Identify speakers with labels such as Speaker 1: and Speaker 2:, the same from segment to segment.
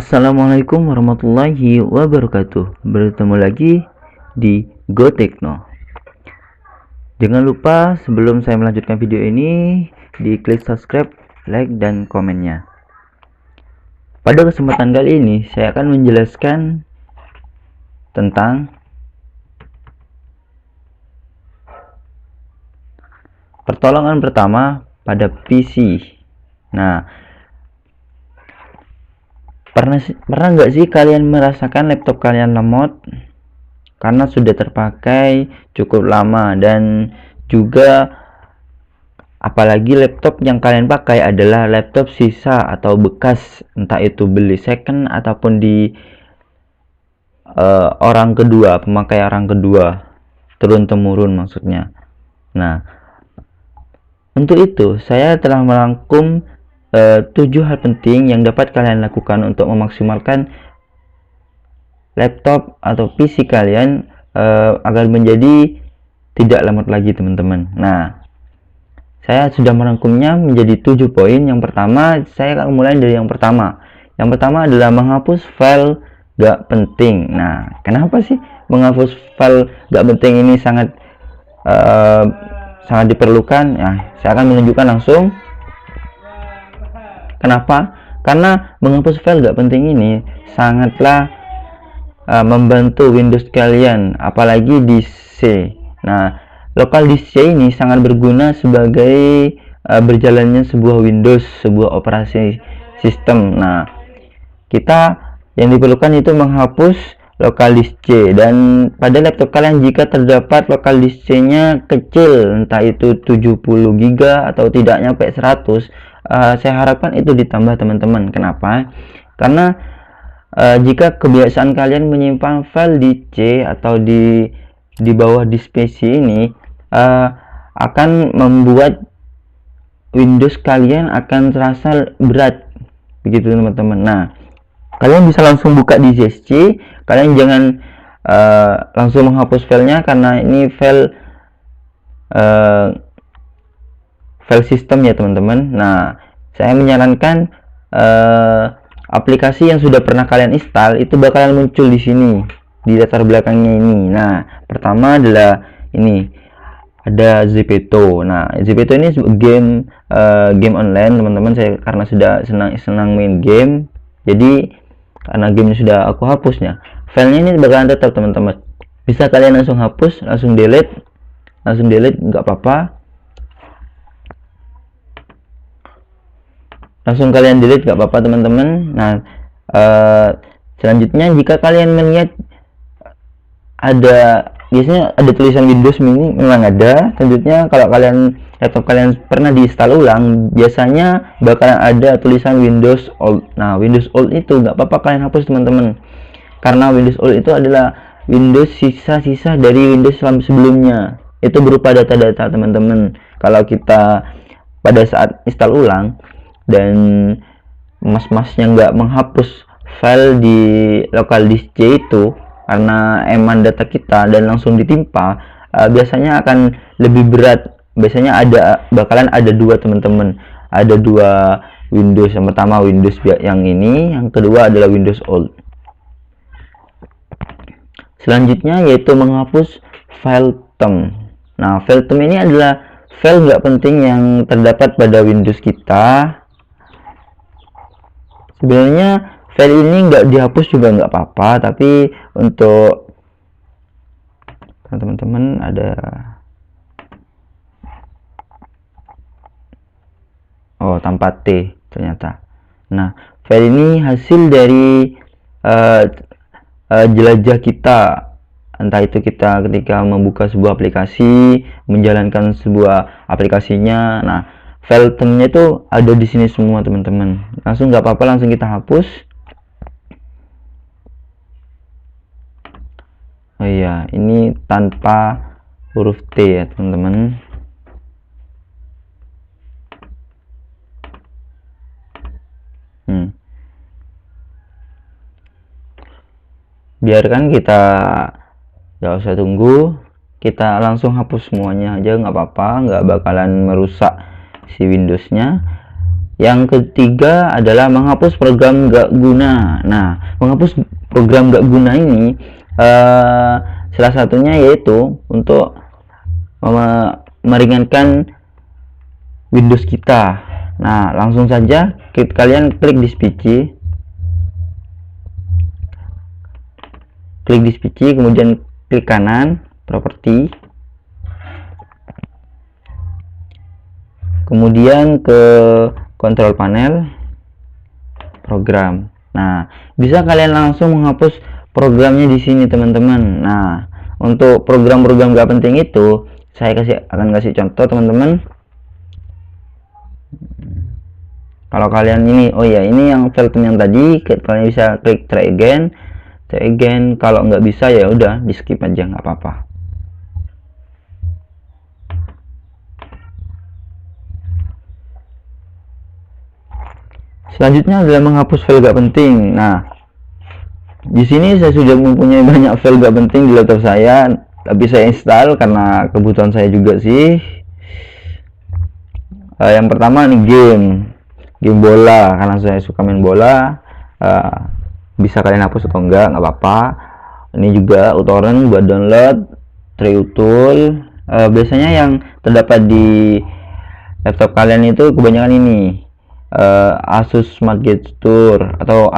Speaker 1: Assalamualaikum warahmatullahi wabarakatuh. Bertemu lagi di GoTechno. Jangan lupa sebelum saya melanjutkan video ini, diklik subscribe, like, dan komennya. Pada kesempatan kali ini, saya akan menjelaskan tentang pertolongan pertama pada PC. Nah, pernah nggak sih kalian merasakan laptop kalian lemot karena sudah terpakai cukup lama, dan juga apalagi laptop yang kalian pakai adalah laptop sisa atau bekas, entah itu beli second ataupun di orang kedua, pemakai orang kedua, turun temurun maksudnya. Nah, untuk itu saya telah merangkum 7 hal penting yang dapat kalian lakukan untuk memaksimalkan laptop atau PC kalian agar menjadi tidak lemot lagi, teman-teman. Nah, saya sudah merangkumnya menjadi 7 poin. Yang pertama, saya akan mulai dari yang pertama. Yang pertama adalah menghapus file gak penting. Nah, kenapa sih menghapus file gak penting ini sangat diperlukan? Nah, saya akan menunjukkan langsung kenapa. Karena menghapus file gak penting ini sangatlah membantu Windows kalian, apalagi di C. Nah, local disk C ini sangat berguna sebagai berjalannya sebuah Windows, sebuah operasi sistem. Nah, kita yang diperlukan itu menghapus local disk C, dan pada laptop kalian jika terdapat local disk C nya kecil, entah itu 70 GB atau tidak nyampe 100, saya harapkan itu ditambah, teman-teman. Kenapa? Karena jika kebiasaan kalian menyimpan file di C atau di bawah disk PC ini, akan membuat Windows kalian akan terasa berat, begitu, teman-teman. Nah, kalian bisa langsung buka di ZSC. Kalian jangan langsung menghapus filenya, karena ini file sistem ya, teman-teman. Nah, saya menyarankan aplikasi yang sudah pernah kalian install itu bakalan muncul di sini di latar belakangnya ini. Nah, pertama adalah ini, ada Zepeto. Nah, Zepeto ini game online, teman-teman. Saya karena sudah senang main game, jadi karena gamenya sudah aku hapusnya, filenya ini bakalan tetap, teman-teman. Bisa kalian langsung hapus, langsung delete nggak apa-apa. Langsung kalian delete gak apa-apa, teman-teman. Nah, selanjutnya jika kalian melihat biasanya ada tulisan Windows Mini, memang ada. Selanjutnya kalau laptop kalian pernah diinstal ulang, biasanya bakalan ada tulisan Windows Old. Nah, Windows Old itu gak apa-apa kalian hapus, teman-teman, karena Windows Old itu adalah Windows sisa-sisa dari Windows sebelumnya. Itu berupa data-data, teman-teman. Kalau kita pada saat install ulang dan mas-masnya nggak menghapus file di local disk C itu karena eman data kita dan langsung ditimpa, biasanya akan lebih berat. Biasanya bakalan ada dua, teman-teman. Ada dua Windows. Yang pertama Windows yang ini, yang kedua adalah Windows Old. Selanjutnya yaitu menghapus file temp. Nah, file temp ini adalah file nggak penting yang terdapat pada Windows kita. Sebenarnya file ini nggak dihapus juga nggak apa-apa, tapi untuk teman-teman ada tanpa T ternyata. Nah, file ini hasil dari jelajah kita, entah itu kita ketika membuka sebuah aplikasi, menjalankan sebuah aplikasinya. Nah, file tempnya itu ada di sini semua, teman-teman. Langsung nggak apa-apa, langsung kita hapus. Oh iya, ini tanpa huruf T ya, teman-teman. biarkan kita, nggak usah tunggu, kita langsung hapus semuanya aja, nggak apa-apa, nggak bakalan merusak si Windowsnya. Yang ketiga adalah menghapus program nggak guna. Nah, menghapus program nggak guna ini salah satunya yaitu untuk meringankan Windows kita. Nah, langsung saja kalian klik di PC, kemudian klik kanan properti, kemudian ke kontrol panel program. Nah, bisa kalian langsung menghapus programnya di sini teman-teman. Nah, untuk program-program gak penting itu saya akan kasih contoh teman-teman. Kalau kalian ini, oh ya, ini yang file yang tadi, kalian bisa klik try again. Kalau nggak bisa ya udah di skip aja, nggak apa-apa. Selanjutnya adalah menghapus file gak penting. Nah, di sini saya sudah mempunyai banyak file gak penting di laptop saya, tapi saya install karena kebutuhan saya juga sih. Yang pertama nih game bola, karena saya suka main bola. Bisa kalian hapus atau enggak, nggak apa-apa. Ini juga uTorrent buat download, TreeTool. Biasanya yang terdapat di laptop kalian itu kebanyakan ini Asus Smart Gesture atau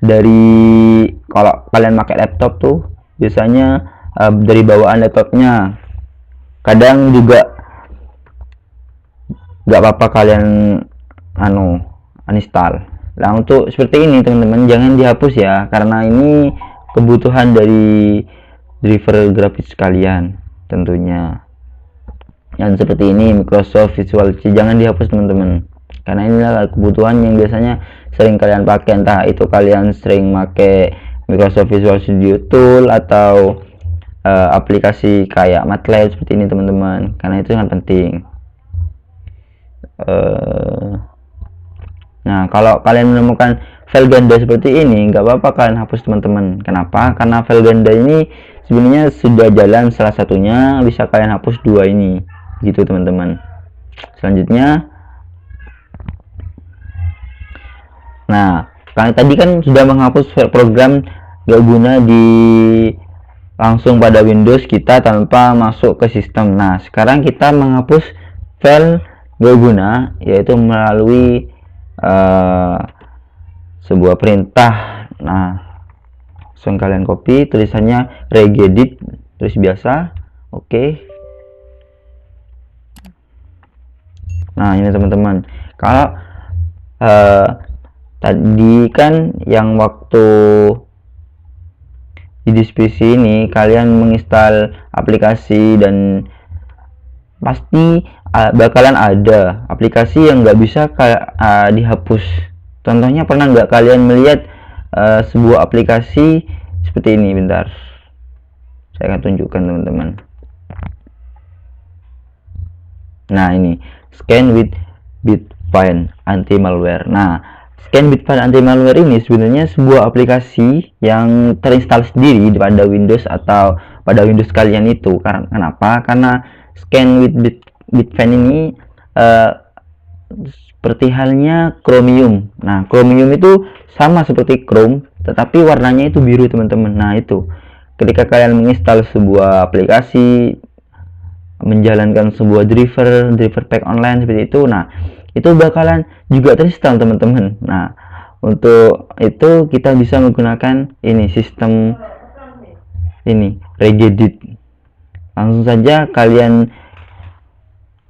Speaker 1: dari kalau kalian pakai laptop tuh biasanya dari bawaan laptopnya. Kadang juga nggak apa-apa kalian uninstall. Nah, untuk seperti ini teman-teman jangan dihapus ya, karena ini kebutuhan dari driver grafis kalian tentunya. Yang seperti ini Microsoft Visual C jangan dihapus teman-teman, karena inilah kebutuhan yang biasanya sering kalian pakai, entah itu kalian sering pakai Microsoft Visual Studio Tool atau aplikasi kayak MATLAB seperti ini teman-teman, karena itu sangat penting. Nah, kalau kalian menemukan file ganda seperti ini, nggak apa-apa kalian hapus teman-teman. Kenapa? Karena file ganda ini sebenarnya sudah jalan, salah satunya bisa kalian hapus dua ini, gitu teman-teman. Selanjutnya, nah, kalian tadi kan sudah menghapus program nggak guna di langsung pada Windows kita tanpa masuk ke sistem. Nah, sekarang kita menghapus file nggak guna yaitu melalui sebuah perintah. Nah, langsung kalian copy tulisannya regedit, tulis biasa. Oke. Nah, ini teman-teman, kalau tadi kan yang waktu di diskusi ini kalian menginstal aplikasi dan pasti bakalan ada aplikasi yang nggak bisa dihapus. Contohnya, pernah nggak kalian melihat sebuah aplikasi seperti ini? Bentar, saya akan tunjukkan teman-teman. Nah, ini Scan with Bitfind Anti Malware. Nah, Scan Bitfind Anti Malware ini sebenarnya sebuah aplikasi yang terinstall sendiri pada Windows atau pada Windows kalian itu. Kenapa? Karena Scan with Bitfind ini seperti halnya Chromium. Nah, Chromium itu sama seperti Chrome, tetapi warnanya itu biru teman-teman. Nah, itu ketika kalian menginstal sebuah aplikasi, menjalankan sebuah driver pack online seperti itu, nah itu bakalan juga terinstall teman-teman. Nah, untuk itu kita bisa menggunakan ini sistem ini regedit. Langsung saja kalian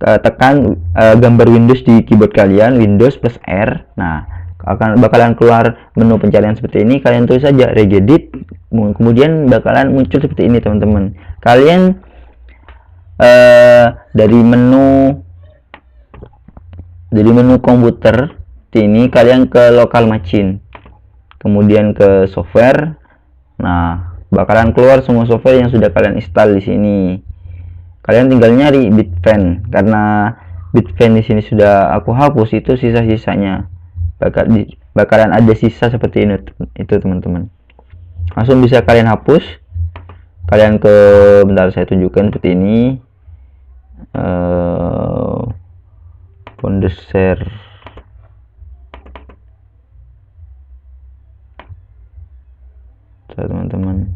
Speaker 1: tekan gambar Windows di keyboard kalian, Windows plus R. Nah, bakalan keluar menu pencarian seperti ini. Kalian tulis saja regedit, kemudian bakalan muncul seperti ini teman-teman. Kalian dari menu komputer ini kalian ke local machine, kemudian ke software. Nah, bakalan keluar semua software yang sudah kalian install di sini. Kalian tinggal nyari Bitfind, karena Bitfind di sini sudah aku hapus, itu sisa-sisanya bakalan ada sisa seperti ini itu teman-teman. langsung bisa kalian hapus. Kalian ke, bentar saya tunjukkan seperti ini, Windows share. Teman-teman,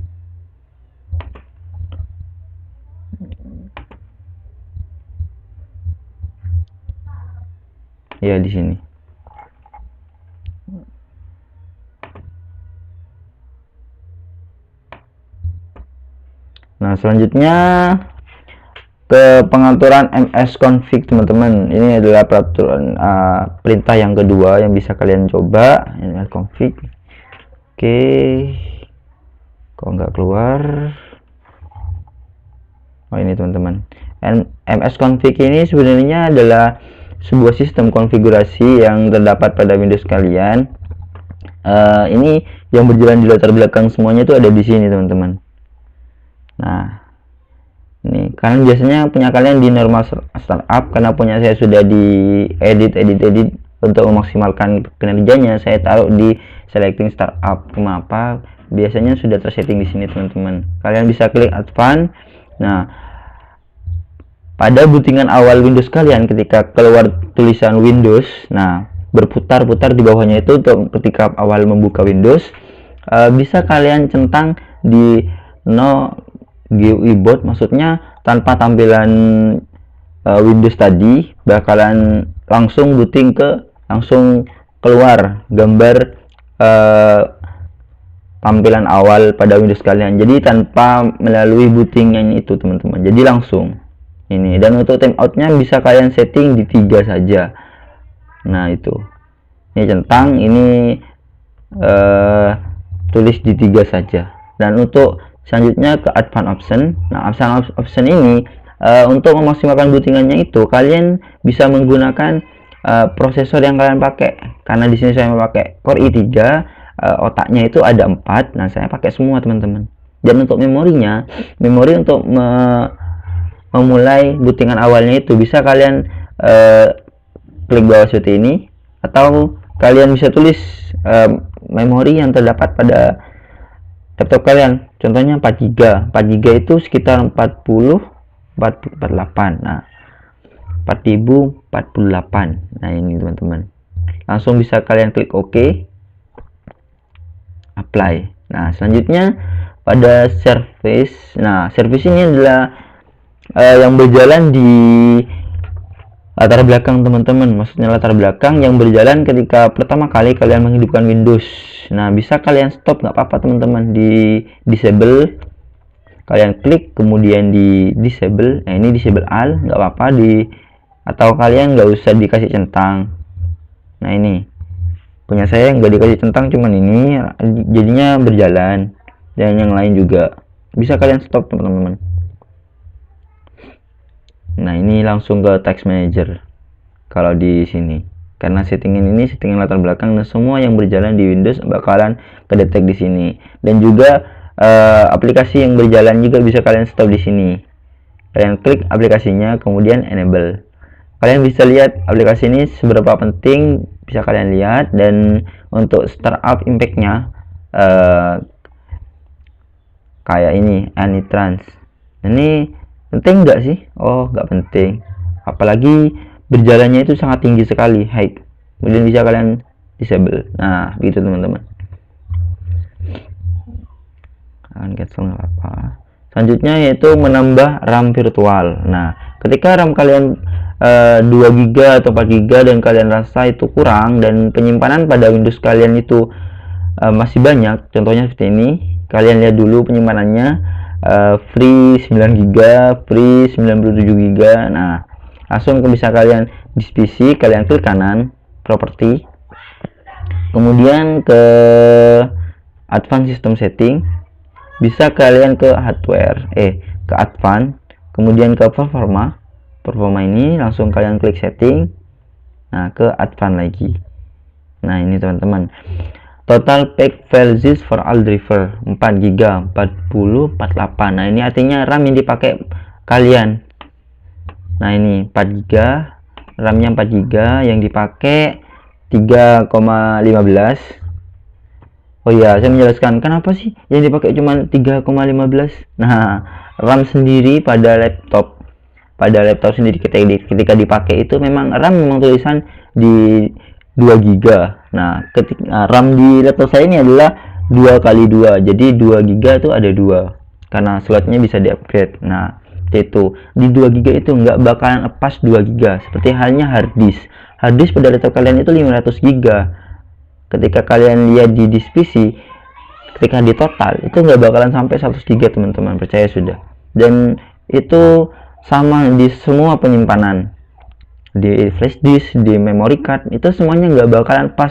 Speaker 1: ya di sini. Nah, selanjutnya ke pengaturan MS config, teman-teman. Ini adalah peraturan perintah yang kedua yang bisa kalian coba, MS config. Oke, kok nggak keluar? Oh, ini teman-teman. MS config ini sebenarnya adalah sebuah sistem konfigurasi yang terdapat pada Windows kalian. Ini yang berjalan di latar belakang semuanya itu ada di sini, teman-teman. Nah, ini kalian biasanya punya kalian di normal startup, karena punya saya sudah di edit untuk memaksimalkan kinerjanya. Saya taruh di selecting startup. Kenapa? Biasanya sudah tersetting di sini, teman-teman. Kalian bisa klik advance. Nah, pada bootingan awal Windows kalian, ketika keluar tulisan Windows, nah berputar-putar di bawahnya itu untuk ketika awal membuka Windows, bisa kalian centang di no GUI boot, maksudnya tanpa tampilan Windows tadi, bakalan langsung booting langsung keluar gambar tampilan awal pada Windows kalian. Jadi tanpa melalui bootingan itu, teman-teman. Jadi langsung ini. Dan untuk timeoutnya bisa kalian setting di 3 saja. Nah, itu. Ini centang, ini tulis di 3 saja. Dan untuk selanjutnya ke advanced option. Nah, advanced option ini untuk memaksimalkan bootingannya itu kalian bisa menggunakan prosesor yang kalian pakai. Karena di sini saya memakai Core i3, otaknya itu ada 4. Nah, saya pakai semua, teman-teman. Dan untuk memorinya, memori untuk memulai bootingan awalnya itu bisa kalian klik bawah seperti ini, atau kalian bisa tulis memori yang terdapat pada laptop kalian. Contohnya 4 GB. 4 GB itu sekitar 48. Nah, 4048. Nah, ini teman-teman. Langsung bisa kalian klik OK, apply. Nah, selanjutnya pada service. Nah, service ini adalah yang berjalan di latar belakang, teman-teman. Maksudnya latar belakang yang berjalan ketika pertama kali kalian menghidupkan Windows. Nah, bisa kalian stop, nggak apa-apa, teman-teman, di disable. Kalian klik kemudian di disable. Nah, ini disable all, nggak apa-apa, atau kalian nggak usah dikasih centang. Nah, ini punya saya nggak dikasih centang, cuman ini jadinya berjalan. Dan yang lain juga bisa kalian stop, teman-teman. Nah, ini langsung ke text manager kalau di sini, karena settingan ini settingan latar belakang, dan semua yang berjalan di Windows bakalan kedetek di sini. Dan juga aplikasi yang berjalan juga bisa kalian stop di sini. Kalian klik aplikasinya, kemudian enable. Kalian bisa lihat aplikasi ini seberapa penting, bisa kalian lihat. Dan untuk startup impactnya kayak ini Anitrans. Ini penting nggak sih? Oh, nggak penting. Apalagi berjalannya itu sangat tinggi sekali, high. Kemudian bisa kalian disable. Nah, begitu, teman-teman. Cancel nggak apa. Selanjutnya yaitu menambah RAM virtual. Nah, ketika RAM kalian 2 GB atau 4 GB dan kalian rasa itu kurang, dan penyimpanan pada Windows kalian itu masih banyak, contohnya seperti ini. Kalian lihat dulu penyimpanannya, free 9 GB, free 97 GB. Nah, langsung bisa kalian di PC, kalian klik kanan properti, kemudian ke advanced system setting, bisa kalian ke hardware, ke advanced, kemudian ke performa ini, langsung kalian klik setting. Nah, ke advanced lagi. Nah, ini, teman-teman, total pack file size for all driver 4 GB 4048. Nah, ini artinya RAM yang dipakai kalian. Nah, ini 4 GB, RAM-nya 4 GB, yang dipakai 3,15. Oh iya, saya menjelaskan kenapa sih yang dipakai cuma 3,15. Nah, RAM sendiri pada laptop sendiri ketika dipakai itu memang RAM memang tulisan di 2 giga. Nah, ketika RAM di laptop saya ini adalah 2 kali 2. Jadi 2 giga itu ada 2. Karena slotnya bisa di-upgrade. Nah, itu di 2 giga itu nggak bakalan pas 2 giga seperti halnya hard disk. Hard disk pada laptop kalian itu 500 giga. Ketika kalian lihat di disk PC, ketika di total itu nggak bakalan sampai 100 giga teman-teman, percaya sudah. Dan itu sama di semua penyimpanan, di flash disk, di memory card, itu semuanya nggak bakalan pas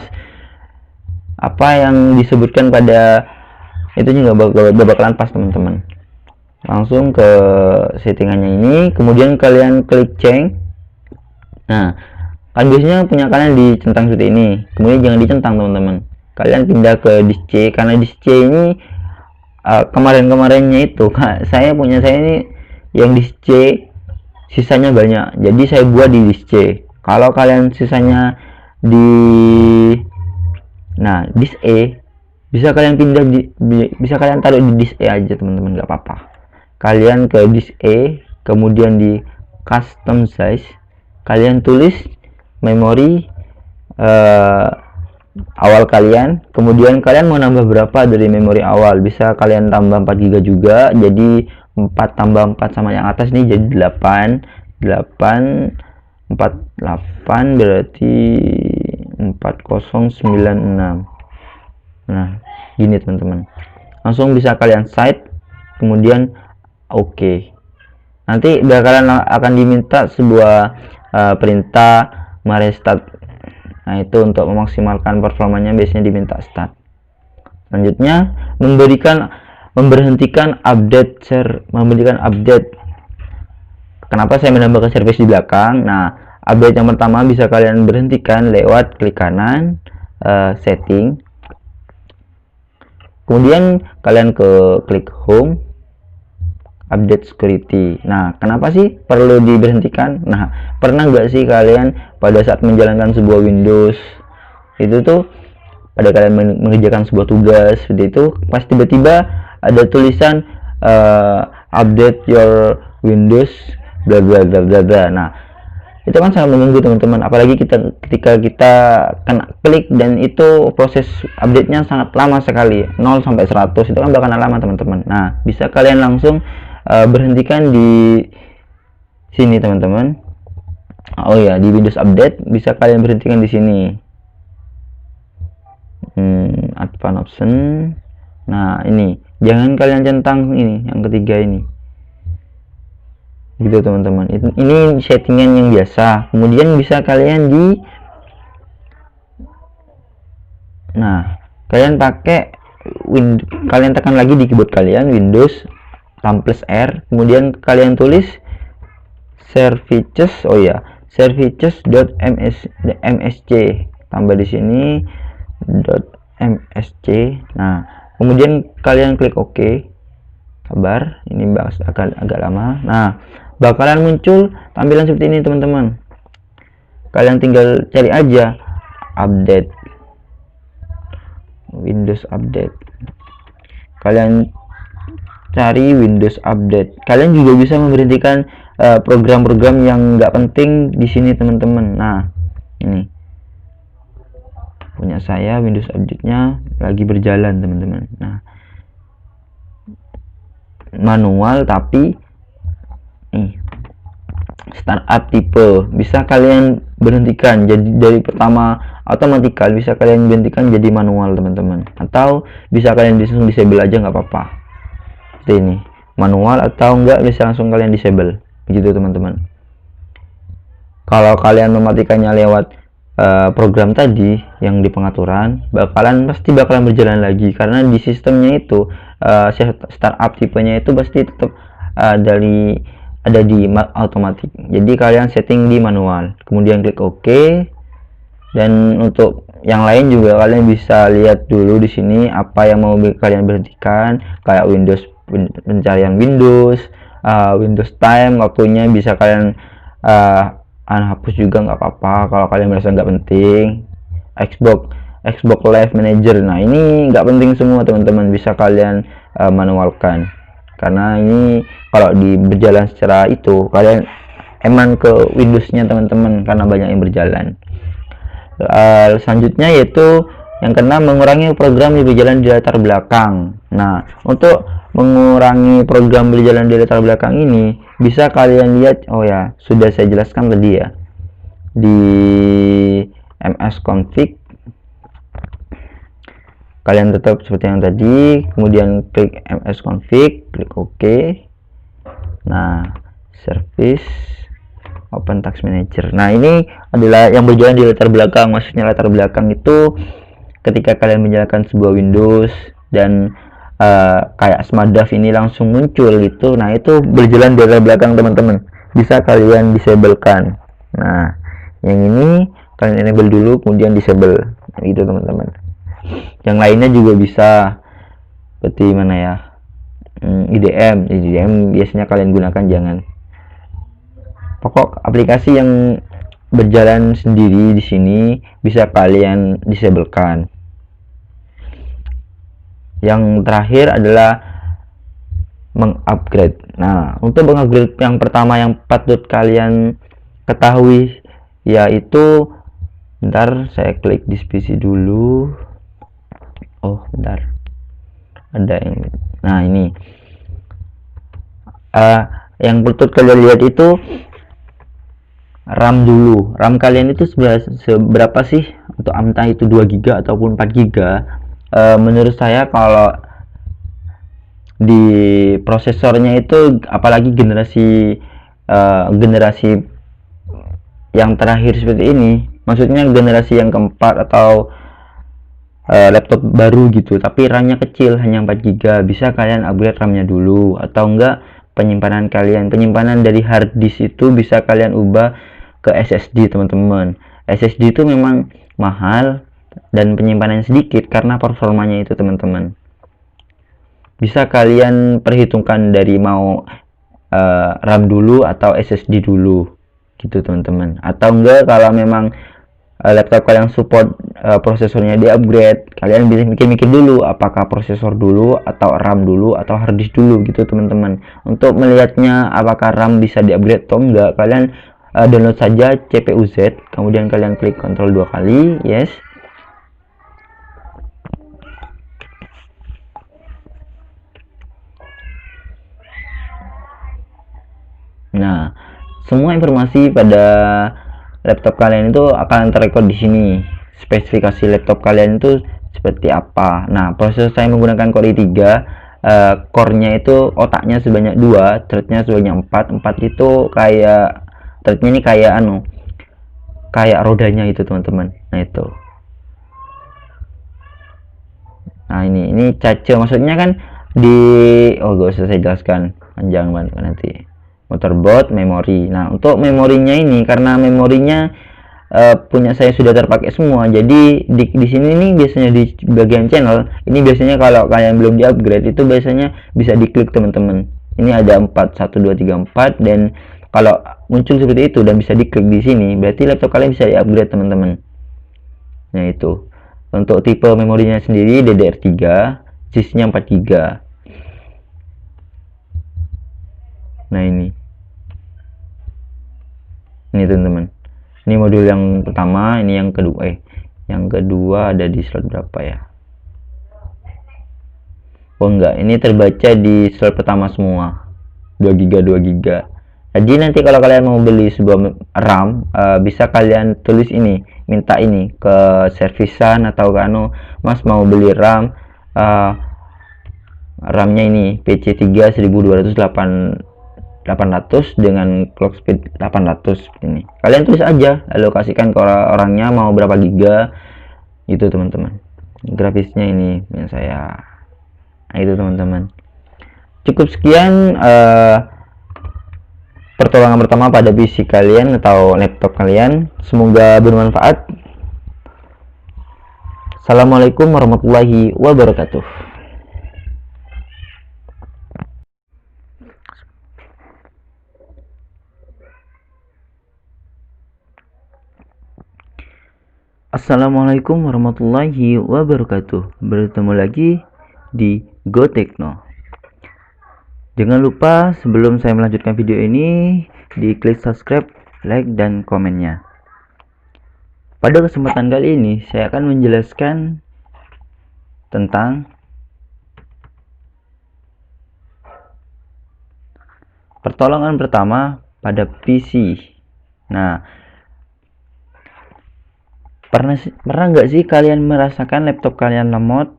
Speaker 1: apa yang disebutkan pada itu nggak bakalan pas teman-teman. Langsung ke settingannya ini, kemudian kalian klik change. Nah, kan biasanya punya kalian dicentang seperti ini, kemudian jangan dicentang teman-teman, kalian pindah ke disk C, karena disk C ini kemarin-kemarinnya itu saya ini yang disk C sisanya banyak, jadi saya buat di disk C. Kalau kalian sisanya di disk E, bisa kalian bisa kalian taruh di disk E aja teman-teman, nggak apa-apa. Kalian ke disk E, kemudian di custom size kalian tulis memori awal kalian, kemudian kalian mau nambah berapa dari memori awal, bisa kalian tambah 4 GB juga, jadi 4 tambah 4 sama yang atas nih jadi 8 berarti 4096. Nah gini teman-teman, langsung bisa kalian site, kemudian oke. Nanti bakalan akan diminta sebuah perintah merestart. Nah itu untuk memaksimalkan performanya biasanya diminta start. Selanjutnya memberhentikan update. Kenapa saya menambahkan service di belakang? Nah, update yang pertama bisa kalian berhentikan lewat klik kanan, setting, kemudian kalian ke klik home, update security. Nah, kenapa sih perlu diberhentikan? Nah, pernah nggak sih kalian pada saat menjalankan sebuah Windows itu tuh, pada kalian mengerjakan sebuah tugas seperti itu, pas tiba-tiba ada tulisan update your Windows bla bla bla bla bla. Nah, itu kan sangat mengganggu teman-teman, apalagi ketika kita kena klik dan itu proses update-nya sangat lama sekali, 0 sampai 100 itu kan bakalan lama teman-teman. Nah, bisa kalian langsung berhentikan di sini teman-teman. Oh ya, di Windows Update bisa kalian berhentikan di sini. Advanced option. Nah, ini jangan kalian centang ini yang ketiga ini. Gitu teman-teman. Ini settingan yang biasa. Kemudian bisa kalian kalian pakai kalian tekan lagi di keyboard kalian Windows plus R, kemudian kalian tulis services, services.msc, tambah di sini .msc. Nah, kemudian kalian klik OK. Sabar, ini agak lama. Nah, bakalan muncul tampilan seperti ini teman-teman. Kalian tinggal cari aja update Windows Update. Kalian cari Windows Update. Kalian juga bisa memberhentikan program-program yang nggak penting di sini teman-teman. Nah, ini punya saya Windows Update-nya lagi berjalan teman-teman. Nah, manual tapi startup tipe bisa kalian berhentikan, jadi dari pertama otomatis bisa kalian berhentikan jadi manual teman-teman, atau bisa kalian langsung disable aja nggak apa-apa. Ini manual, atau enggak bisa langsung kalian disable begitu teman-teman. Kalau kalian mematikannya lewat program tadi yang di pengaturan, pasti bakalan berjalan lagi, karena di sistemnya itu startup tipenya itu pasti tetap ada di otomatis. Jadi kalian setting di manual, kemudian klik OK. Dan untuk yang lain juga kalian bisa lihat dulu di sini apa yang mau kalian berhentikan, kayak pencarian Windows time, waktunya bisa kalian hapus juga nggak apa-apa kalau kalian merasa nggak penting. Xbox Live Manager. Nah, ini nggak penting semua teman-teman, bisa kalian manualkan, karena ini kalau berjalan secara itu kalian eman ke Windows-nya teman-teman, karena banyak yang berjalan. Selanjutnya yaitu yang keenam, mengurangi program berjalan di latar belakang. Nah, untuk mengurangi program berjalan di latar belakang ini bisa kalian lihat, oh ya, sudah saya jelaskan tadi ya, di MS config. Kalian tetap seperti yang tadi, kemudian klik MS config, klik OK. Nah, service Open Task Manager. Nah, ini adalah yang berjalan di latar belakang. Maksudnya latar belakang itu ketika kalian menjalankan sebuah Windows dan kayak SmartDAV ini langsung muncul gitu. Nah, itu berjalan di latar belakang teman-teman. Bisa kalian disablekan. Nah, yang ini kalian enable dulu, kemudian disable. Nah, gitu teman-teman. Yang lainnya juga bisa, seperti mana ya? IDM biasanya kalian gunakan, jangan. Pokok aplikasi yang berjalan sendiri di sini bisa kalian disablekan. Yang terakhir adalah mengupgrade. Nah, untuk mengupgrade yang pertama yang patut kalian ketahui yaitu, bentar saya klik di PC dulu. Oh, bentar. Ada yang, nah ini. Yang patut kalian lihat itu RAM dulu. RAM kalian itu seberapa sih? Untuk entah itu 2 GB ataupun 4 GB. Menurut saya kalau di prosesornya itu, apalagi generasi yang terakhir seperti ini, maksudnya generasi yang keempat atau laptop baru gitu, tapi RAM-nya kecil, hanya 4 GB, bisa kalian upgrade RAM-nya dulu. Atau enggak, penyimpanan dari hard disk itu bisa kalian ubah ke SSD teman-teman. SSD itu memang mahal dan penyimpanannya sedikit karena performanya itu teman-teman. Bisa kalian perhitungkan dari mau RAM dulu atau SSD dulu gitu teman-teman. Atau enggak, kalau memang laptop kalian support prosesornya di upgrade, kalian bisa mikir-mikir dulu apakah prosesor dulu atau RAM dulu atau hard disk dulu gitu teman-teman. Untuk melihatnya apakah RAM bisa di upgrade atau enggak, kalian download saja CPU-Z, kemudian kalian klik Ctrl 2 kali, yes. Nah, semua informasi pada laptop kalian itu akan terrecord di sini. Spesifikasi laptop kalian itu seperti apa. Nah, proses saya menggunakan Core i3, core-nya itu otaknya sebanyak 2, thread-nya sebanyak 4. 4 itu kayak thread-nya ini kayak rodanya itu teman-teman. Nah, itu. Nah, ini cache, maksudnya kan gak usah saya jelaskan, panjang banget nanti. Motherboard, memori. Nah, untuk memorinya ini, karena memorinya punya saya sudah terpakai semua, jadi di sini nih biasanya di bagian channel ini, biasanya kalau kalian belum di upgrade itu biasanya bisa diklik teman-teman. Ini ada 4, 1, 2, 3, 4, dan kalau muncul seperti itu dan bisa diklik di sini, berarti laptop kalian bisa di upgrade teman-teman. Nah, itu untuk tipe memorinya sendiri DDR3, disknya 4 GB. Nah, ini teman-teman, ini modul yang pertama, ini yang kedua. Yang kedua ada di slot berapa ya? Oh enggak, ini terbaca di slot pertama semua, 2 GB 2 GB. Jadi nanti kalau kalian mau beli sebuah RAM, bisa kalian tulis ini, minta ini ke servisan atau ke Mas mau beli RAM, RAM-nya ini PC3 1200 dengan clock speed 800 ini. Kalian tulis aja, lalu kasihkan ke orangnya mau berapa giga itu teman-teman. Grafisnya ini yang saya. Nah, itu teman-teman. Cukup sekian pertolongan pertama pada PC kalian atau laptop kalian. Semoga bermanfaat. Assalamualaikum warahmatullahi wabarakatuh. Assalamualaikum warahmatullahi wabarakatuh. Bertemu lagi di GoTechno. Jangan lupa sebelum saya melanjutkan video ini, diklik subscribe, like, dan komennya. Pada kesempatan kali ini, saya akan menjelaskan tentang pertolongan pertama pada PC. Nah, pernah nggak sih kalian merasakan laptop kalian lemot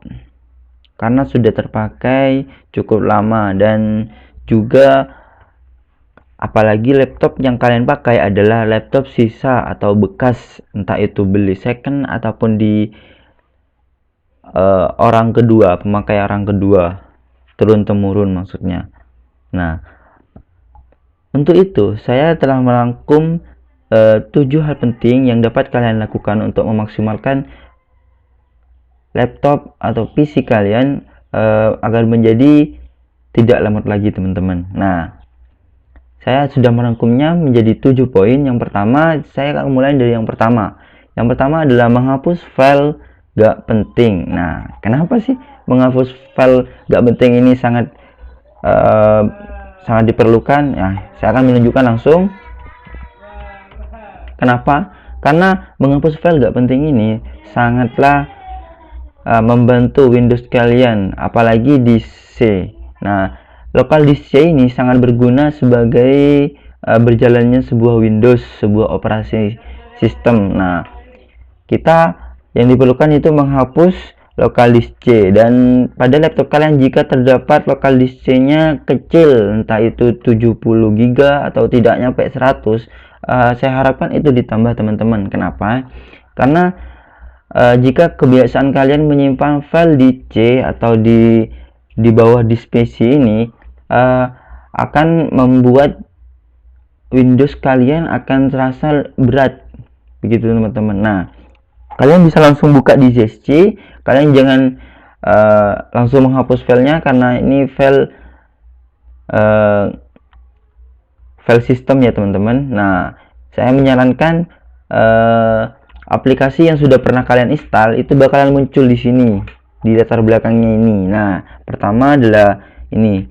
Speaker 1: karena sudah terpakai cukup lama, dan juga apalagi laptop yang kalian pakai adalah laptop sisa atau bekas, entah itu beli second ataupun di orang kedua, pemakai orang kedua, turun temurun maksudnya. Nah, untuk itu saya telah merangkum 7 hal penting yang dapat kalian lakukan untuk memaksimalkan laptop atau PC kalian agar menjadi tidak lemot lagi, teman-teman. Nah, saya sudah merangkumnya menjadi 7 poin. Yang pertama, saya akan mulai dari yang pertama. Yang pertama adalah menghapus file gak penting. Nah, kenapa sih menghapus file gak penting ini sangat diperlukan? Nah, saya akan menunjukkan langsung. Kenapa? Karena menghapus file gak penting ini sangatlah membantu Windows kalian, apalagi di C. Nah, local disk C ini sangat berguna sebagai berjalannya sebuah Windows, sebuah operasi sistem. Nah, kita yang diperlukan itu menghapus local disk C, dan pada laptop kalian jika terdapat local disk C-nya kecil, entah itu 70 GB atau tidak nyampe 100, saya harapkan itu ditambah, teman-teman. Kenapa? Karena jika kebiasaan kalian menyimpan file di C atau di bawah disk PC ini, akan membuat Windows kalian akan terasa berat, begitu teman-teman. Nah, kalian bisa langsung buka di ZSC. Kalian jangan langsung menghapus filenya, karena ini file sistem ya, teman-teman. Nah, saya menyarankan aplikasi yang sudah pernah kalian install itu bakalan muncul di sini di latar belakangnya ini. Nah, pertama adalah ini,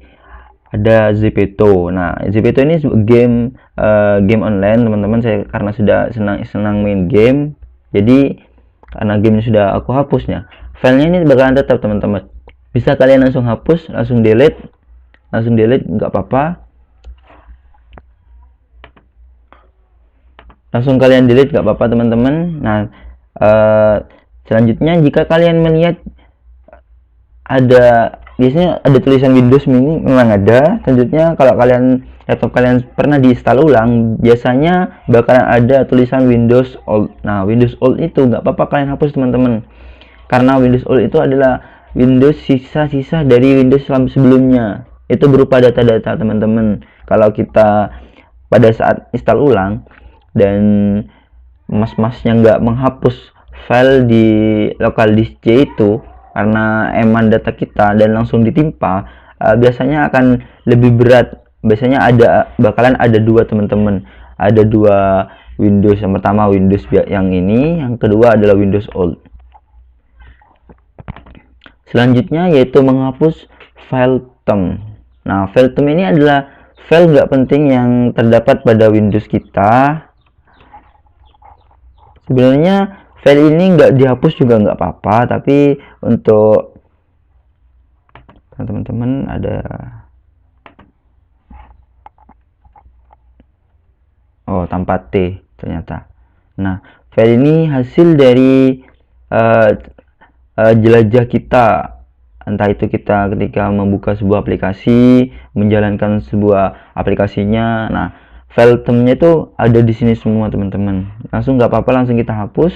Speaker 1: ada Zepeto. Nah, Zepeto ini game online, teman-teman. Saya karena sudah senang main game, jadi karena gamenya sudah aku hapusnya, filenya ini bakalan tetap, teman-teman. Bisa kalian langsung hapus, langsung delete nggak apa-apa. Langsung kalian delete nggak apa-apa, teman-teman. Nah, selanjutnya jika kalian melihat biasanya ada tulisan Windows Mini, memang ada. Selanjutnya kalau laptop kalian pernah diinstal ulang, biasanya bakalan ada tulisan Windows Old. Nah, Windows Old itu nggak apa-apa kalian hapus, teman-teman, karena Windows Old itu adalah Windows sisa-sisa dari Windows sebelumnya. Itu berupa data-data, teman-teman. Kalau kita pada saat install ulang dan mas-masnya nggak menghapus file di local disk C itu karena eman data kita dan langsung ditimpa, biasanya akan lebih berat. Biasanya bakalan ada dua, teman-teman. Ada dua Windows. Yang pertama Windows yang ini, yang kedua adalah Windows Old. Selanjutnya yaitu menghapus file temp. Nah, file temp ini adalah file nggak penting yang terdapat pada Windows kita. Sebenarnya file ini nggak dihapus juga nggak apa-apa, tapi untuk teman-teman ada tanpa T ternyata. Nah, file ini hasil dari jelajah kita, entah itu kita ketika membuka sebuah aplikasi, menjalankan sebuah aplikasinya. Nah, file tempnya itu ada di sini semua, teman-teman. Langsung nggak apa-apa, langsung kita hapus.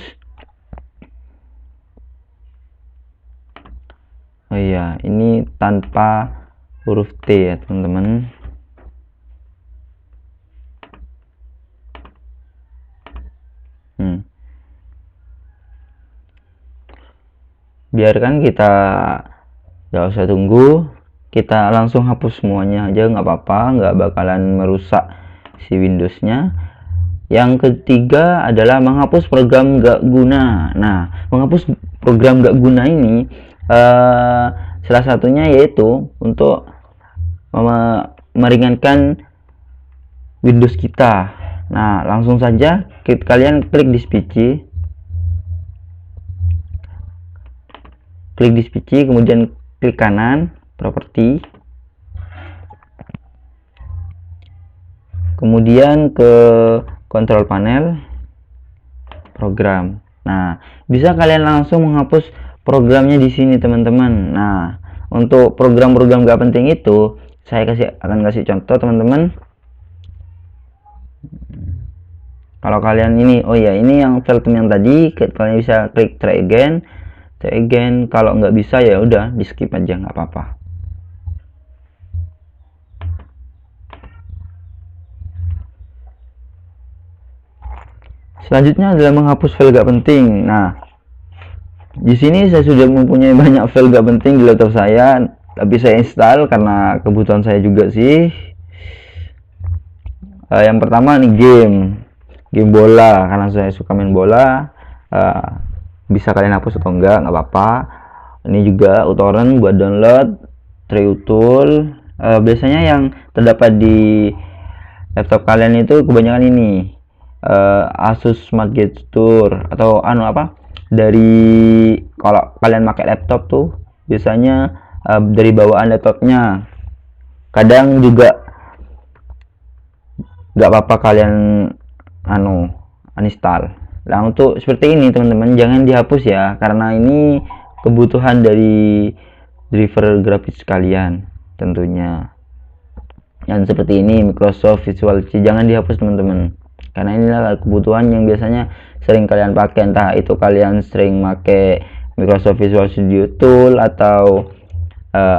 Speaker 1: Oh iya, ini tanpa huruf T ya, teman-teman. Biarkan kita, nggak usah tunggu, kita langsung hapus semuanya aja, nggak apa-apa, nggak bakalan merusak si Windowsnya. Yang ketiga adalah menghapus program gak guna. Nah, menghapus program gak guna ini salah satunya yaitu untuk meringankan Windows kita. Nah, langsung saja kalian klik di PC, kemudian klik kanan properti, kemudian ke control panel program. Nah, bisa kalian langsung menghapus programnya di sini teman-teman. Nah, untuk program-program gak penting itu saya akan kasih contoh teman-teman. Kalau kalian ini, oh ya, ini yang filter yang tadi, kalian bisa klik try again. Kalau nggak bisa ya udah di skip aja, nggak apa-apa. Selanjutnya adalah menghapus file gak penting. Nah, di sini saya sudah mempunyai banyak file gak penting di laptop saya, tapi saya install karena kebutuhan saya juga sih. Yang pertama nih game bola, karena saya suka main bola. Bisa kalian hapus atau enggak, nggak apa-apa. Ini juga uTorrent buat download, TreeUtool. Biasanya yang terdapat di laptop kalian itu kebanyakan ini Asus Smart Gesture atau dari kalau kalian pakai laptop tuh biasanya dari bawaan laptopnya. Kadang juga nggak apa-apa kalian uninstall. Nah, untuk seperti ini teman-teman jangan dihapus ya, karena ini kebutuhan dari driver grafis kalian tentunya. Yang seperti ini Microsoft Visual C jangan dihapus teman-teman, karena inilah kebutuhan yang biasanya sering kalian pakai, entah itu kalian sering pakai Microsoft Visual Studio Tool atau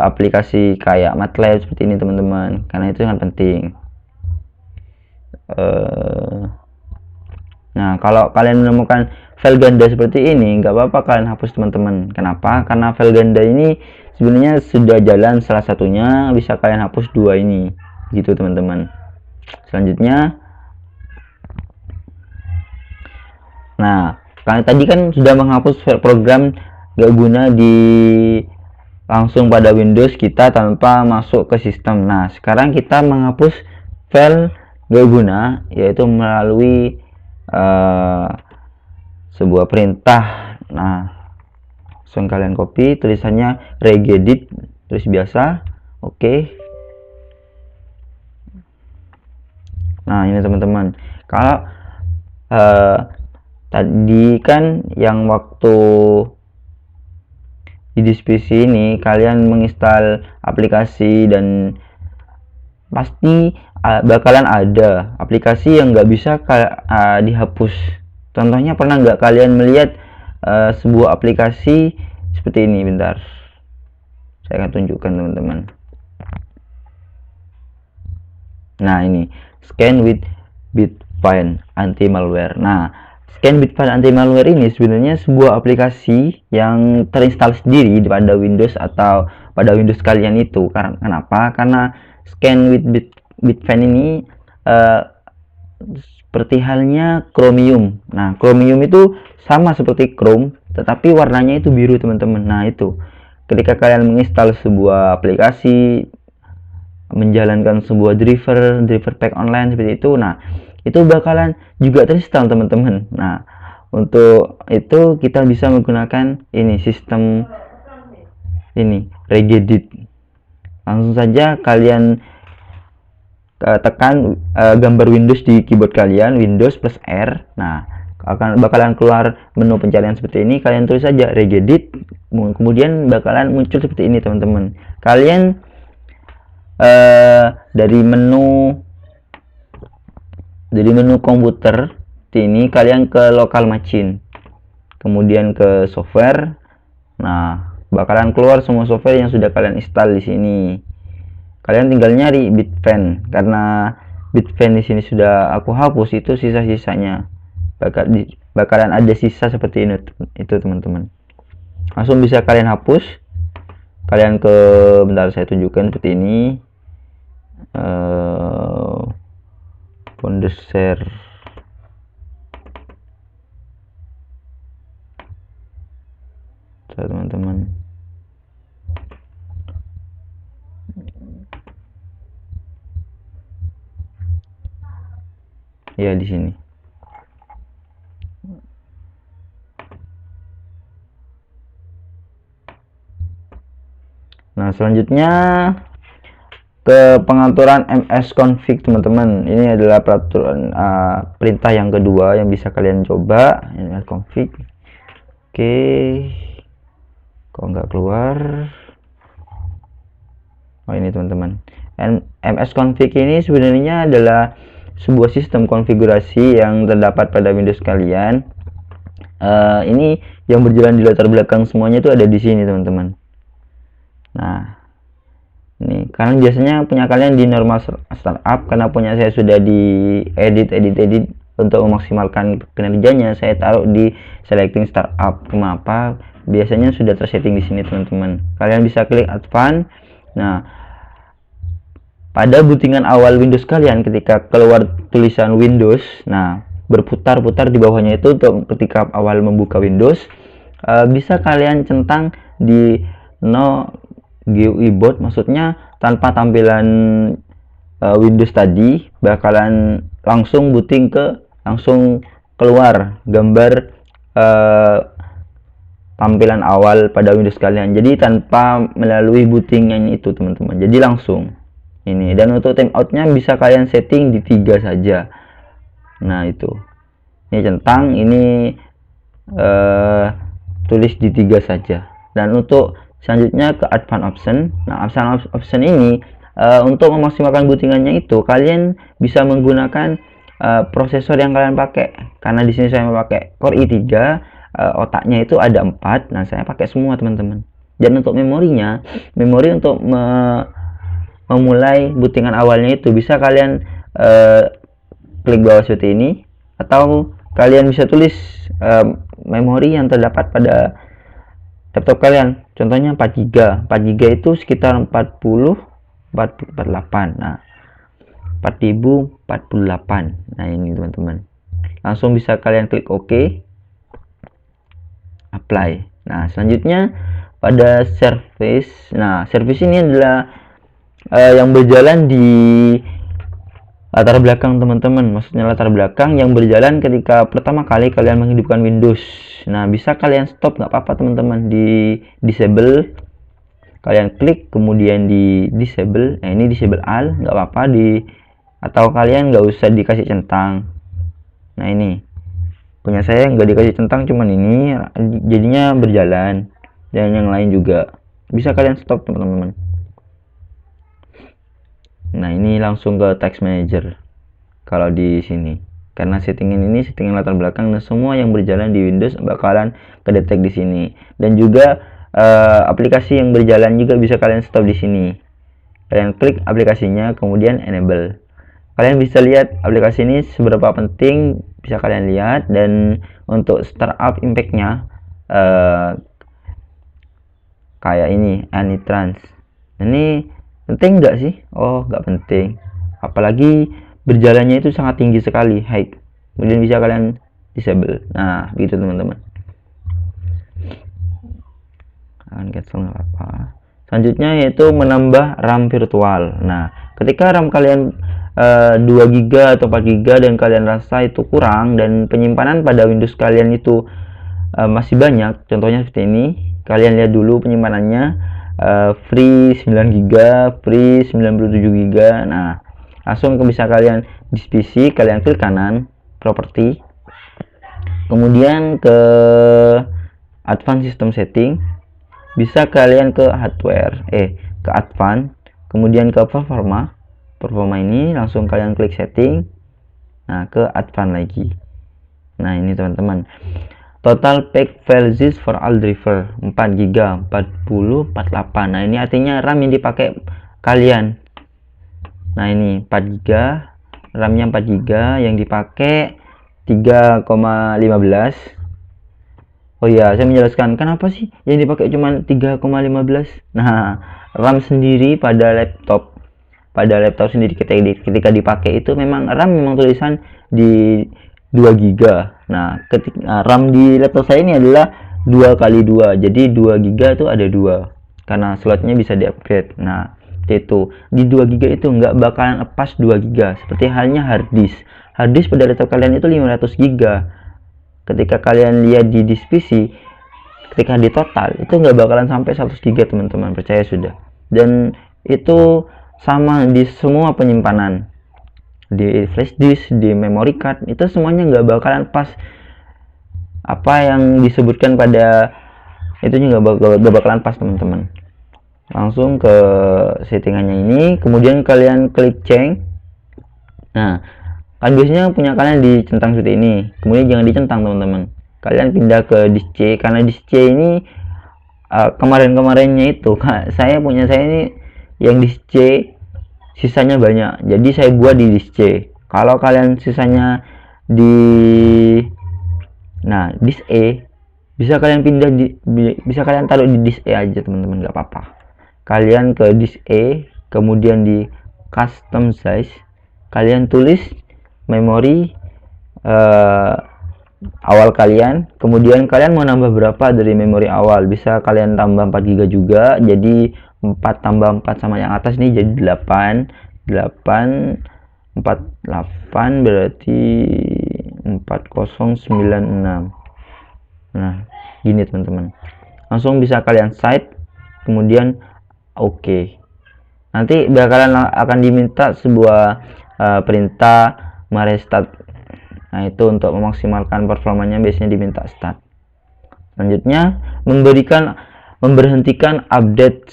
Speaker 1: aplikasi kayak MATLAB seperti ini teman-teman, karena itu sangat penting. Nah, kalau kalian menemukan file ganda seperti ini, nggak apa-apa kalian hapus teman-teman. Kenapa? Karena file ganda ini sebenarnya sudah jalan, salah satunya bisa kalian hapus dua ini, gitu teman-teman. Selanjutnya, nah, kalian tadi kan sudah menghapus file program nggak guna di langsung pada Windows kita tanpa masuk ke sistem. Nah, sekarang kita menghapus file nggak guna yaitu melalui sebuah perintah. Nah, langsung kalian copy tulisannya regedit, tulis biasa, oke. Nah, ini teman-teman, kalau tadi kan yang waktu di PC ini kalian menginstal aplikasi dan pasti bakalan ada aplikasi yang nggak bisa dihapus. Contohnya, pernah nggak kalian melihat sebuah aplikasi seperti ini? Bentar, saya akan tunjukkan teman-teman. Nah, ini Scan with Bitfine Anti-Malware. Nah, Scan Bitfine Anti-Malware ini sebenarnya sebuah aplikasi yang terinstall sendiri pada Windows atau pada Windows kalian itu. Kenapa? Karena Scan with Bitfine ini seperti halnya Chromium. Nah, Chromium itu sama seperti Chrome, tetapi warnanya itu biru teman-teman. Nah, itu ketika kalian menginstal sebuah aplikasi, menjalankan sebuah driver pack online seperti itu, nah itu bakalan juga terinstall teman-teman. Nah, untuk itu kita bisa menggunakan ini sistem ini regedit. Langsung saja kalian tekan gambar Windows di keyboard kalian, Windows plus R. Nah, bakalan keluar menu pencarian seperti ini. Kalian tulis saja regedit, kemudian bakalan muncul seperti ini teman-teman. Kalian dari menu komputer ini kalian ke local machine, kemudian ke software. Nah, bakalan keluar semua software yang sudah kalian install di sini. Kalian tinggal nyari Bitfine, karena Bitfine di sini sudah aku hapus, itu sisa-sisanya bakalan ada sisa seperti ini itu teman-teman. Langsung bisa kalian hapus. Kalian ke, bentar saya tunjukkan seperti ini, Wondershare teman-teman. Ya, di sini. Nah, selanjutnya ke pengaturan msconfig, teman-teman. Ini adalah peraturan perintah yang kedua yang bisa kalian coba, msconfig. Oke, kok nggak keluar? Oh, ini teman-teman. msconfig ini sebenarnya adalah sebuah sistem konfigurasi yang terdapat pada Windows kalian. Ini yang berjalan di latar belakang semuanya itu ada di sini, teman-teman. Nah, ini kalian biasanya punya kalian di normal startup, karena punya saya sudah di edit untuk memaksimalkan kinerjanya. Saya taruh di selecting startup. Kenapa? Biasanya sudah tersetting di sini, teman-teman. Kalian bisa klik advance. Nah, pada bootingan awal Windows kalian, ketika keluar tulisan Windows, nah berputar-putar di bawahnya itu untuk ketika awal membuka Windows, bisa kalian centang di no GUI boot, maksudnya tanpa tampilan Windows tadi, bakalan langsung booting langsung keluar gambar tampilan awal pada Windows kalian. Jadi tanpa melalui bootingan itu, teman-teman. Jadi langsung ini. Dan untuk timeoutnya bisa kalian setting di 3 saja. Nah, itu. Ini centang, ini tulis di 3 saja. Dan untuk selanjutnya ke advanced option. Nah, advanced option ini untuk memaksimalkan bootingannya itu kalian bisa menggunakan prosesor yang kalian pakai. Karena di sini saya memakai Core i3, otaknya itu ada 4. Nah, saya pakai semua, teman-teman. Dan untuk memorinya, memori untuk memulai bootingan awalnya itu bisa kalian klik bawah seperti ini, atau kalian bisa tulis memori yang terdapat pada laptop kalian. Contohnya 4 GB. 4 GB itu sekitar 48. Nah, 4048. Nah, ini teman-teman. Langsung bisa kalian klik OK. Apply. Nah, selanjutnya pada service. Nah, service ini adalah yang berjalan di latar belakang, teman-teman. Maksudnya latar belakang yang berjalan ketika pertama kali kalian menghidupkan Windows. Nah, bisa kalian stop, nggak apa-apa, teman-teman, di disable. Kalian klik kemudian di disable. Nah, ini disable all, nggak apa-apa, atau kalian nggak usah dikasih centang. Nah, ini punya saya nggak dikasih centang, cuman ini jadinya berjalan. Dan yang lain juga bisa kalian stop, teman-teman. Nah, ini langsung ke text manager kalau di sini, karena settingan ini settingan latar belakang dan semua yang berjalan di Windows bakalan kedetek di sini. Dan juga aplikasi yang berjalan juga bisa kalian stop di sini. Kalian klik aplikasinya kemudian enable. Kalian bisa lihat aplikasi ini seberapa penting, bisa kalian lihat. Dan untuk startup impactnya kayak ini Anitrans, ini penting nggak sih? Oh, nggak penting, apalagi berjalannya itu sangat tinggi sekali, high. Kemudian bisa kalian disable. Nah, begitu, teman-teman. Cancel nggak apa. Selanjutnya yaitu menambah RAM virtual. Nah, ketika RAM kalian 2 GB atau 4 GB dan kalian rasa itu kurang dan penyimpanan pada Windows kalian itu masih banyak, contohnya seperti ini. Kalian lihat dulu penyimpanannya, free 9 GB, free 97 GB. Nah, langsung bisa kalian di PC, kalian klik kanan properti, kemudian ke advanced system setting, bisa kalian ke hardware, ke advanced, kemudian ke performa ini langsung kalian klik setting. Nah, ke advanced lagi. Nah, ini, teman-teman, total pack file size for all driver 4 GB 40 48. Nah, ini artinya RAM yang dipakai kalian. Nah, ini 4 GB, RAM-nya 4 GB, yang dipakai 3,15. Oh iya, saya menjelaskan kenapa sih yang dipakai cuma 3,15. Nah, RAM sendiri pada laptop sendiri ketika dipakai itu memang RAM memang tulisan di 2 GB. Nah, ketika RAM di laptop saya ini adalah 2x2, jadi 2 GB itu ada 2 karena slotnya bisa di upgrade. Nah itu di 2 GB itu nggak bakalan pas 2 GB, seperti halnya harddisk pada laptop kalian itu 500 GB. Ketika kalian lihat di disk PC, ketika di total itu nggak bakalan sampai 100 GB teman-teman, percaya sudah. Dan itu sama di semua penyimpanan, di flash disk, di memory card, itu semuanya nggak bakalan pas apa yang disebutkan pada itu nggak bakalan pas teman-teman. Langsung ke settingannya ini, kemudian kalian klik change. Nah kan biasanya punya kalian dicentang seperti ini, kemudian jangan dicentang teman-teman, kalian pindah ke disk C, karena disk C ini kemarin-kemarinnya itu saya ini yang disk C sisanya banyak, jadi saya buat di disk C. Kalau kalian sisanya di disk E, bisa kalian pindah bisa kalian taruh di disk E aja teman-teman, nggak apa-apa. Kalian ke disk E, kemudian di custom size kalian tulis memori awal kalian, kemudian kalian mau nambah berapa dari memori awal, bisa kalian tambah 4 GB juga, jadi 4 tambah 4 sama yang atas nih jadi 8 berarti 4096. Nah gini teman-teman, langsung bisa kalian site, kemudian oke. Nanti bakalan akan diminta sebuah perintah merestart. Nah itu untuk memaksimalkan performanya biasanya diminta start. Selanjutnya memberhentikan update.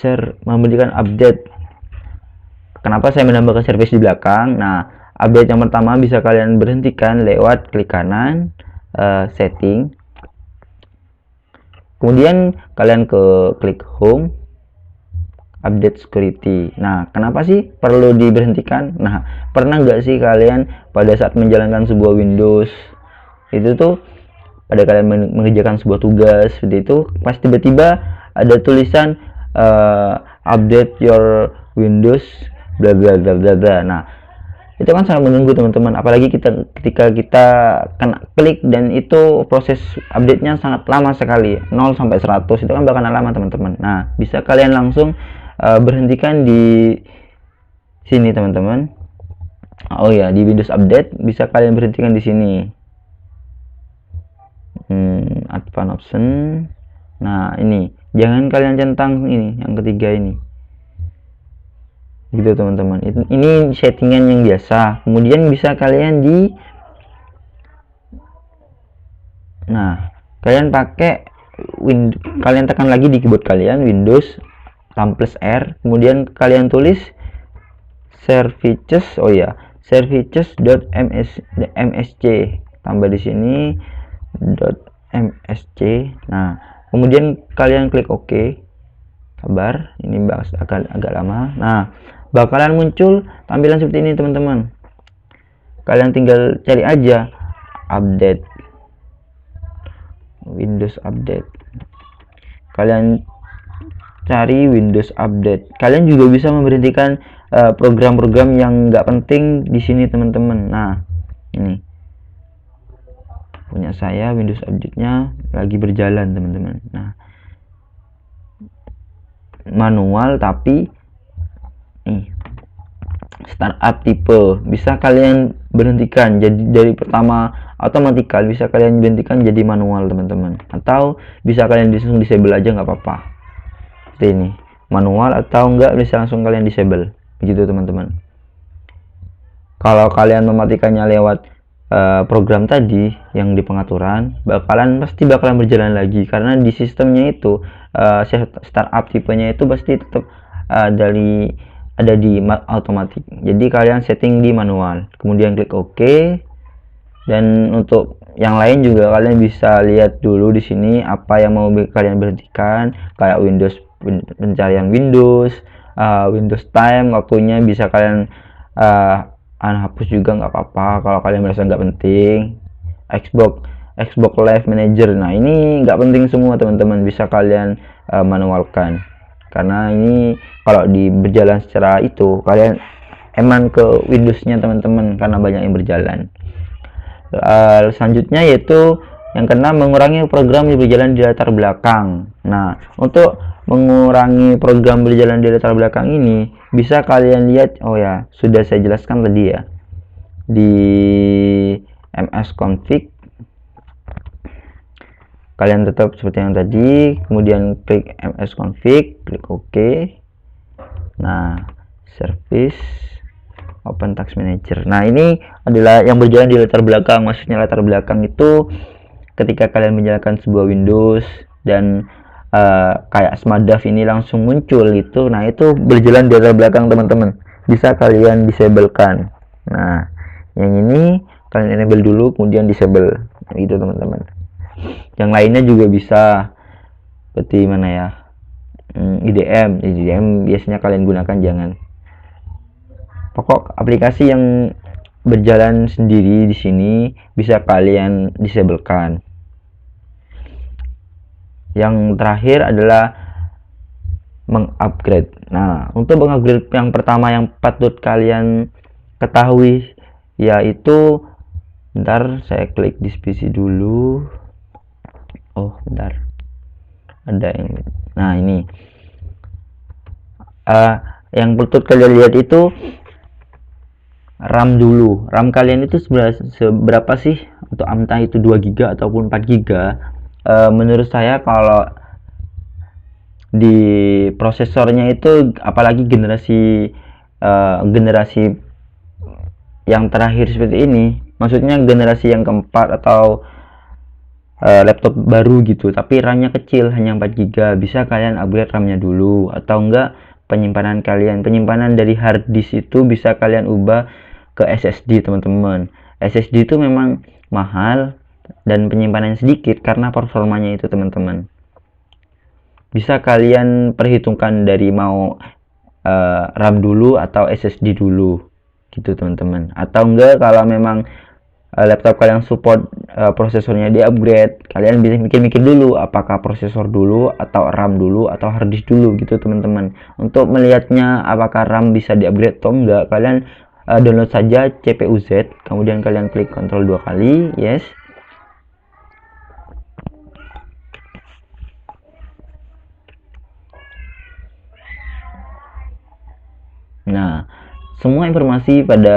Speaker 1: Kenapa saya menambahkan service di belakang? Nah update yang pertama bisa kalian berhentikan lewat klik kanan, setting, kemudian kalian ke klik home, update security. Nah kenapa sih perlu diberhentikan? Nah pernah nggak sih kalian pada saat menjalankan sebuah Windows itu tuh, pada kalian mengerjakan sebuah tugas seperti itu, pas tiba-tiba ada tulisan update your Windows bla bla bla bla bla. Nah itu kan sangat mengganggu teman-teman, apalagi ketika kita kena klik dan itu proses update-nya sangat lama sekali, 0 sampai 100 itu kan bakalan lama teman-teman. Nah bisa kalian langsung berhentikan di sini teman-teman. Oh ya, di Windows Update bisa kalian berhentikan di sini. Advanced option. Nah ini jangan kalian centang ini yang ketiga ini, gitu teman-teman. Ini settingan yang biasa. Kemudian bisa kalian kalian pakai kalian tekan lagi di keyboard kalian Windows plus R, kemudian kalian tulis services, services.msc, tambah di sini .msc. Nah kemudian kalian klik OK. Sabar, ini agak lama. Nah bakalan muncul tampilan seperti ini teman-teman. Kalian tinggal cari aja update, Windows Update. Kalian cari Windows Update. Kalian juga bisa memberhentikan program-program yang nggak penting di sini teman-teman. Nah ini punya saya Windows Update-nya lagi berjalan teman-teman. Nah manual, tapi nih startup tipe bisa kalian berhentikan, jadi dari pertama otomatis bisa kalian berhentikan jadi manual teman-teman, atau bisa kalian langsung disable aja nggak apa-apa. Ini manual, atau enggak bisa langsung kalian disable begitu teman-teman. Kalau kalian mematikannya lewat program tadi yang di pengaturan, pasti bakalan berjalan lagi, karena di sistemnya itu startup tipenya itu pasti tetap ada di otomatis. Jadi kalian setting di manual, kemudian klik OK. Dan untuk yang lain juga kalian bisa lihat dulu di sini apa yang mau kalian berhentikan, kayak Windows, pencarian Windows, Windows time, waktunya bisa kalian hapus juga nggak apa-apa kalau kalian merasa nggak penting. Xbox Live Manager, nah ini nggak penting semua teman-teman, bisa kalian manualkan, karena ini kalau berjalan secara itu kalian eman ke Windows-nya teman-teman, karena banyak yang berjalan. Selanjutnya yaitu Yang keenam, mengurangi program berjalan di latar belakang. Nah, untuk mengurangi program berjalan di latar belakang ini bisa kalian lihat, oh ya, sudah saya jelaskan tadi ya, di MS config. Kalian tetap seperti yang tadi, kemudian klik MS config, klik OK. Nah, service Open Task Manager. Nah, ini adalah yang berjalan di latar belakang. Maksudnya latar belakang itu ketika kalian menjalankan sebuah Windows dan kayak SMADAV ini langsung muncul gitu. Nah, itu berjalan di latar belakang, teman-teman. Bisa kalian disablekan. Nah, yang ini kalian enable dulu, kemudian disable. Gitu, teman-teman. Yang lainnya juga bisa. Seperti mana ya? IDM biasanya kalian gunakan, jangan. Pokok aplikasi yang berjalan sendiri di sini bisa kalian disablekan. Yang terakhir adalah mengupgrade. Nah, untuk mengupgrade yang pertama yang patut kalian ketahui yaitu, bentar saya klik di PC dulu. Oh, bentar. Ada yang, nah ini. Yang patut kalian lihat itu RAM dulu. RAM kalian itu seberapa sih? Untuk entah itu 2 GB ataupun 4 GB. Menurut saya kalau di prosesornya itu, apalagi generasi yang terakhir seperti ini, maksudnya generasi yang keempat atau laptop baru gitu, tapi RAM-nya kecil, hanya 4 GB, bisa kalian upgrade RAM-nya dulu. Atau enggak, penyimpanan dari hard disk itu bisa kalian ubah ke SSD, teman-teman. SSD itu memang mahal dan penyimpanannya sedikit karena performanya itu, teman-teman. Bisa kalian perhitungkan dari mau RAM dulu atau SSD dulu gitu, teman-teman. Atau enggak, kalau memang laptop kalian support prosesornya di upgrade, kalian bisa mikir-mikir dulu apakah prosesor dulu atau RAM dulu atau hard disk dulu gitu, teman-teman. Untuk melihatnya apakah RAM bisa di upgrade atau enggak, kalian download saja CPU-Z, kemudian kalian klik Ctrl 2 kali, yes. Nah, semua informasi pada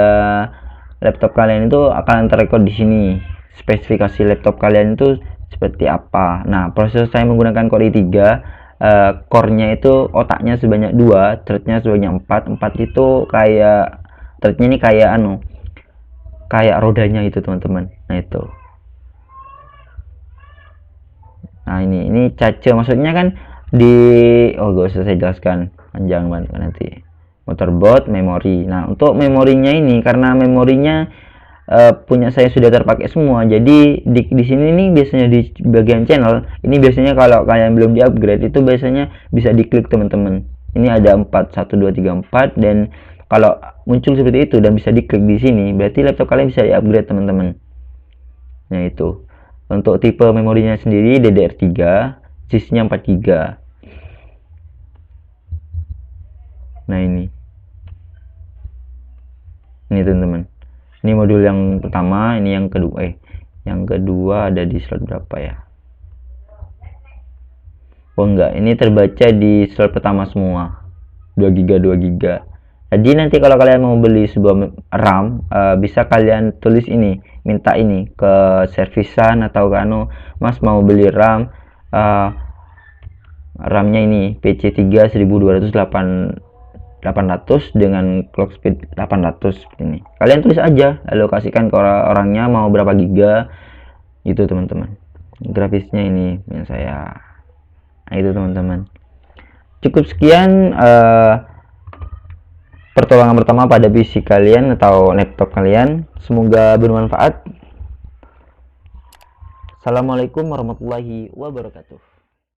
Speaker 1: laptop kalian itu akan terrekod di sini. Spesifikasi laptop kalian itu seperti apa. Nah, prosesor saya menggunakan Core i3, core-nya itu otaknya sebanyak 2, thread-nya sebanyak 4. 4 itu kayak thread-nya ini kayak rodanya itu, teman-teman. Nah, itu. Nah, ini cache, maksudnya kan gak usah saya jelaskan, panjang banget nanti. Motherboard, memori. Nah, untuk memorinya ini, karena memorinya punya saya sudah terpakai semua, jadi di sini nih biasanya di bagian channel ini, biasanya kalau kalian belum di upgrade itu biasanya bisa diklik, teman-teman. Ini ada 4, 1 2 3 4, dan kalau muncul seperti itu dan bisa diklik di sini, berarti laptop kalian bisa di upgrade, teman-teman. Nah, itu untuk tipe memorinya sendiri DDR3, SIS-nya 4 GB. Nah, ini teman-teman, ini modul yang pertama, ini yang kedua. Yang kedua ada di slot berapa ya? Oh enggak, ini terbaca di slot pertama semua, 2 GB 2 GB. Jadi nanti kalau kalian mau beli sebuah RAM, bisa kalian tulis ini, minta ini ke servisan atau ke Mas mau beli RAM, RAM-nya ini PC3 1200 800 dengan clock speed 800 ini. Kalian tulis aja, lalu kasihkan ke orangnya mau berapa giga itu, teman-teman. Grafisnya ini yang saya. Nah, itu, teman-teman. Cukup sekian pertolongan pertama pada PC kalian atau laptop kalian. Semoga bermanfaat. Assalamualaikum warahmatullahi wabarakatuh.